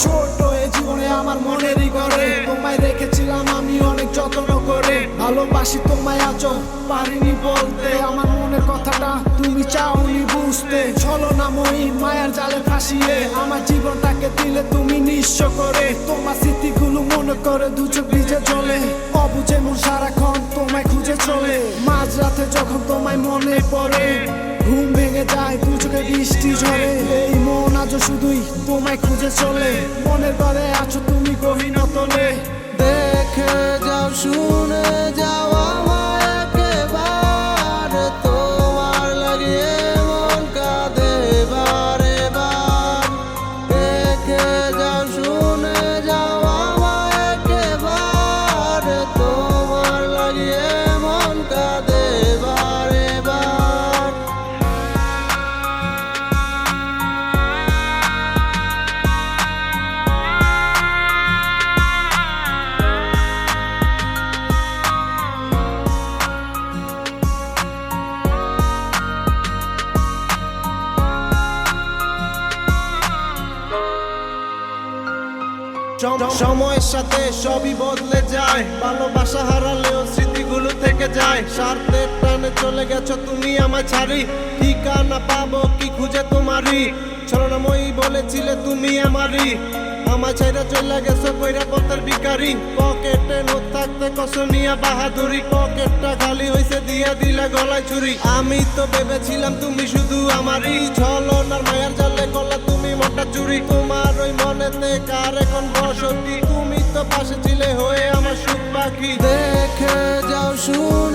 ছোট এই জীবনে আমার মনেরই ঘরে তোমায় রেখেছিলাম আমি অনেক যত্ন করে। ভালোবাসি তোমায় আজও পারিনি বলতে, আমার মনের কথাটা তুমি চাওনি বুঝতে। ছলনাময়ী মায়ার জালে ফাঁসিয়ে আমার জীবনটাকে দিলে তুমি নিঃস্ব করে। তোমার স্মৃতিগুলো মনে করে দু চোখ ভিজে চলে, অবুঝে মন সারাক্ষণ তোমায় খুঁজে চলে। মাঝরাতে যখন তোমায় মনে পড়ে ঘুম ভেঙে যায়, দু চোখে বৃষ্টি ঝরে। এই মন আজও শুধুই তোমায় খুঁজে চলে, মনের ঘরে আছো তুমি গহীন তলে। দেখে যাও শুনে যাও আমায় একেবার, তোমার লাগিয়ে মন কাঁদে বারে বার। দেখে যাও শুনে যাও আমায় একেবার, তোমার লাগিয়ে মন কাঁদে বারে বার। সময়ের সাথে সবই বদলে যায়, ভালোবাসা হারালেও স্মৃতিগুলো থেকে যায়। স্বার্থের টানে চলে গেছো তুমি আমায় ছাড়ি, ঠিকানা পাবো কি খুঁজে তোমারই। ছলনাময়ী বলেছিলে তুমি আমারই, আমার ছেড়ে চলে গেছো কইরা পথের ভিখারি। পকেটে নোট থাকতে কসনিয়া বাহাদুরি, পকেটটা খালি হইছে দিয়া দিলা গলায় ছুরি। আমি তো ভেবেছিলাম তুমি শুধু আমারই, ছলনার মায়ার জালে গলা তুমি মনটা চুরি। তোমার ওই মনেতে কার এখন বসতি, তুমি তো পাশে ছিলে হয়ে আমার সুখ পাখি। দেখে যাও শুনে